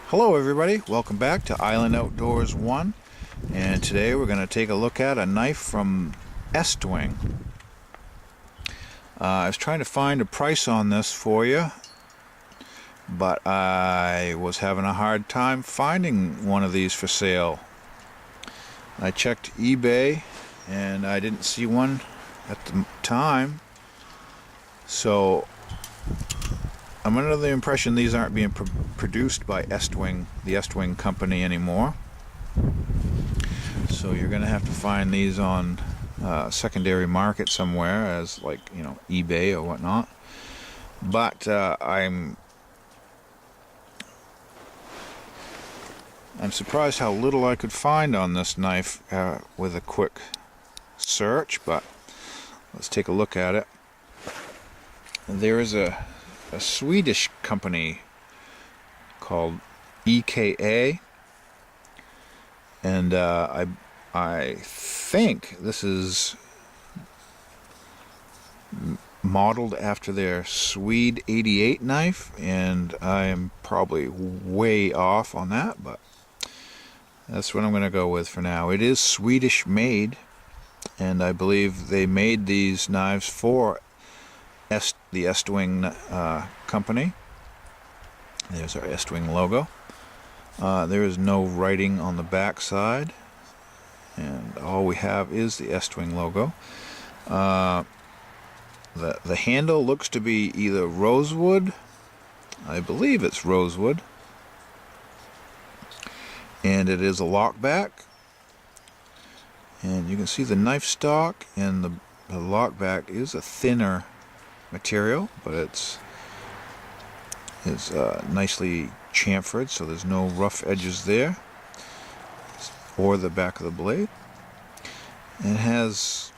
Hello everybody, welcome back to Island Outdoors 1, and today we're going to take a look at a knife from Estwing. I was trying to find a price on this for you, but I was having a hard time finding one of these for sale. I checked eBay and I didn't see one at the time, so I'm under the impression these aren't being produced by Estwing, the Estwing Company anymore. So you're going to have to find these on secondary market somewhere, as like, you know, eBay or whatnot. But I'm surprised how little I could find on this knife with a quick search. But let's take a look at it. There is a Swedish company called EKA, and I think this is modeled after their Swede 88 knife, and I am probably way off on that, but that's what I'm going to go with for now. It is Swedish made, and I believe they made these knives for the Estwing Company. There's our Estwing logo. There is no writing on the back side, and all we have is the Estwing logo. The handle looks to be either rosewood. I believe it's rosewood, and it is a lockback. And you can see the knife stock, and the lockback is a thinner material, but it's nicely chamfered, so there's no rough edges there, or the back of the blade. And it has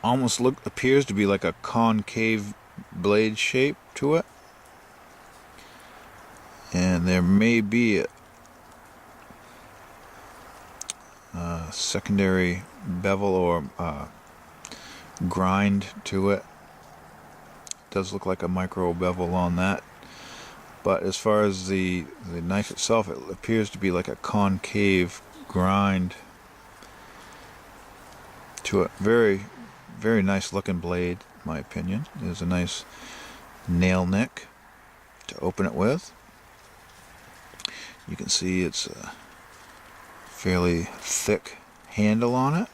appears to be like a concave blade shape to it, and there may be a secondary bevel or grind to it. Does look like a micro bevel on that, but as far as the knife itself, it appears to be like a concave grind to it. Very, very nice looking blade, in my opinion. There's a nice nail nick to open it with. You can see it's a fairly thick handle on it,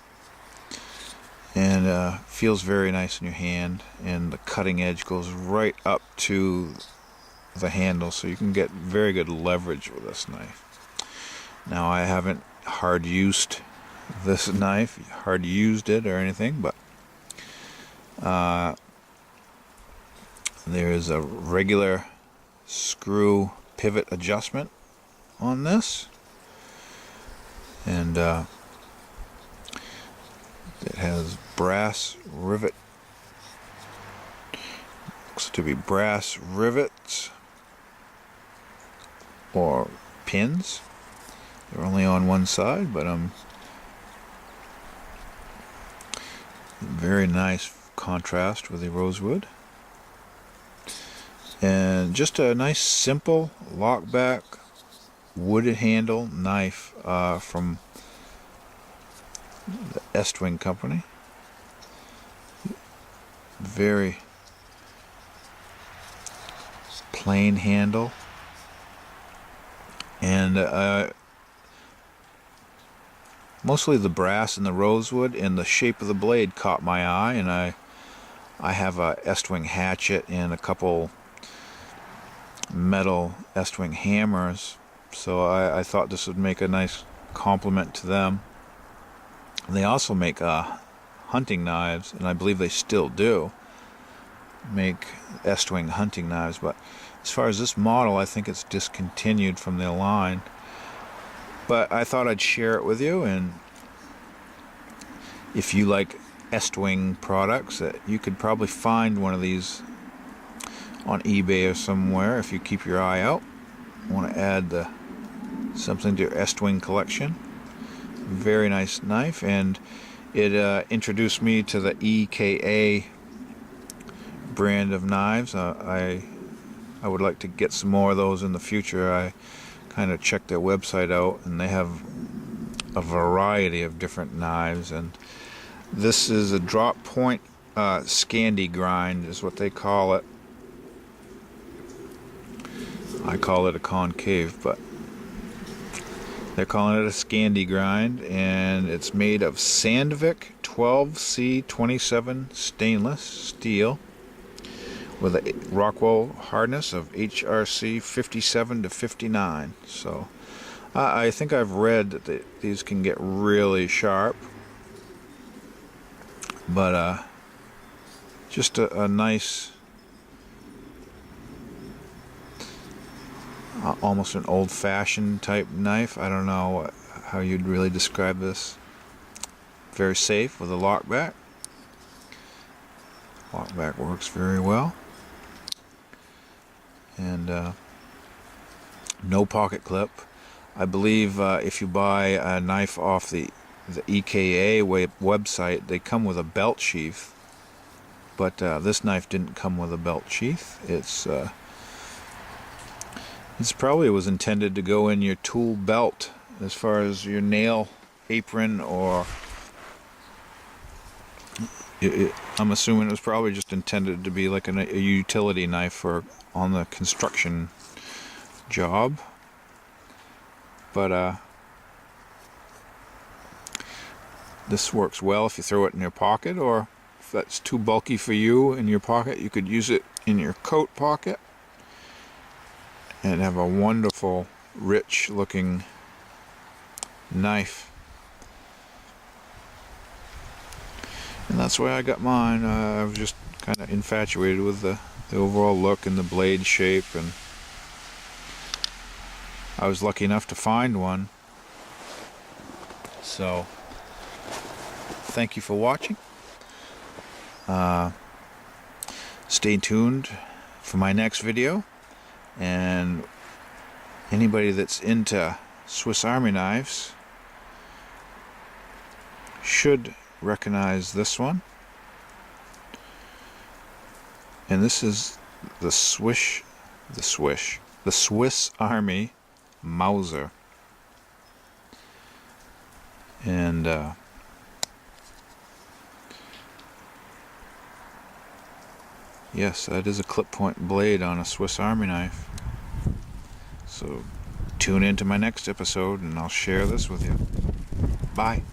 and feels very nice in your hand, and the cutting edge goes right up to the handle, so you can get very good leverage with this knife. Now, I haven't hard used this knife, or anything, but there is a regular screw pivot adjustment on this, and it has brass rivet. Looks to be brass rivets or pins. They're only on one side, but very nice contrast with the rosewood. And just a nice simple lockback wooded handle knife from the Estwing Company. Very plain handle, and mostly the brass and the rosewood and the shape of the blade caught my eye, and I have a Estwing hatchet and a couple metal Estwing hammers, so I thought this would make a nice complement to them. They also make hunting knives, and I believe they still do make Estwing hunting knives, but as far as this model, I think it's discontinued from their line. But I thought I'd share it with you, and if you like Estwing products, you could probably find one of these on eBay or somewhere if you keep your eye out. Want to add something to your Estwing collection. Very nice knife, and it introduced me to the EKA brand of knives. I I would like to get some more of those in the future. I kind of checked their website out, and they have a variety of different knives, and this is a drop point Scandi grind is what they call it. I call it a concave, but they're calling it a Scandi grind, and it's made of Sandvik 12C27 stainless steel with a Rockwell hardness of HRC 57 to 59. So I think I've read that these can get really sharp, but just a nice, almost an old-fashioned type knife. I don't know how you'd really describe this. Very safe with a lockback. Lockback works very well. And no pocket clip. I believe if you buy a knife off the EKA website, they come with a belt sheath. But this knife didn't come with a belt sheath. It's probably was intended to go in your tool belt as far as your nail apron, or I'm assuming it was probably just intended to be like a utility knife for on the construction job. But this works well if you throw it in your pocket, or if that's too bulky for you in your pocket, you could use it in your coat pocket and have a wonderful, rich looking knife. And that's why I got mine. I was just kind of infatuated with the overall look and the blade shape, and I was lucky enough to find one. So thank you for watching. Stay tuned for my next video, and anybody that's into Swiss Army knives should recognize this one. And this is the Swiss Army Mauser. And yes, that is a clip point blade on a Swiss Army knife. So tune into my next episode and I'll share this with you. Bye.